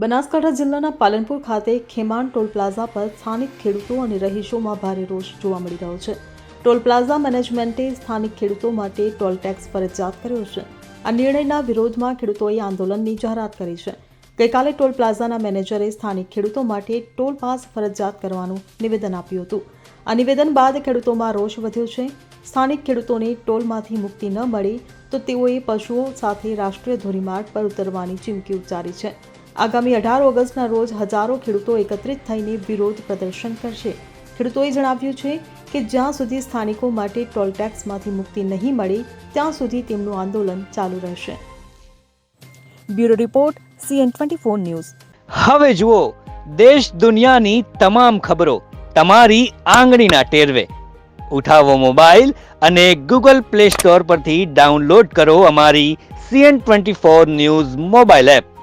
બનાસકાંઠા જિલ્લાના પાલનપુર ખાતે ખેમાણ toll plaza પર સ્થાનિક ખેડૂતો અને રહીશોમાં ભારે રોષ જોવા મળી રહ્યો છે. ટોલ પ્લાઝા મેનેજમેન્ટે સ્થાનિક ખેડૂતો માટે ટોલ ટેક્સ ફરજિયાત કર્યો છે. આ નિર્ણયના વિરોધમાં ખેડૂતોએ આંદોલનની જાહેરાત કરી છે. ગઈકાલે ટોલ પ્લાઝાના મેનેજરે સ્થાનિક ખેડૂતો માટે ટોલ પાસ ફરજિયાત કરવાનું નિવેદન આપ્યું હતું. આ નિવેદન બાદ ખેડૂતોમાં રોષ વધ્યો છે. સ્થાનિક ખેડૂતોને ટોલમાંથી મુક્તિ ન મળે તો તેઓએ પશુઓ સાથે રાષ્ટ્રીય ધોરીમાર્ગ પર ઉતરવાની ચીમકી ઉચ્ચારી છે. આગામી 18 ઓગસ્ટના રોજ હજારો ખેડૂતો એકત્રિત થઈને વિરોધ પ્રદર્શન કરશે. ખેડૂતોએ જણાવ્યું છે કે જ્યાં સુધી સ્થાનિકો માટે ટોલ ટેક્સમાંથી મુક્તિ નહીં મળે ત્યાં સુધી તેમનું આંદોલન ચાલુ રહેશે. Bureau report CN24 news. હવે જુઓ દેશ દુનિયાની તમામ ખબરો તમારી આંગળીના ટેરવે. ઉઠાવો મોબાઈલ અને Google Play Store પરથી ડાઉનલોડ કરો અમારી CN24 ન્યૂઝ મોબાઈલ એપ.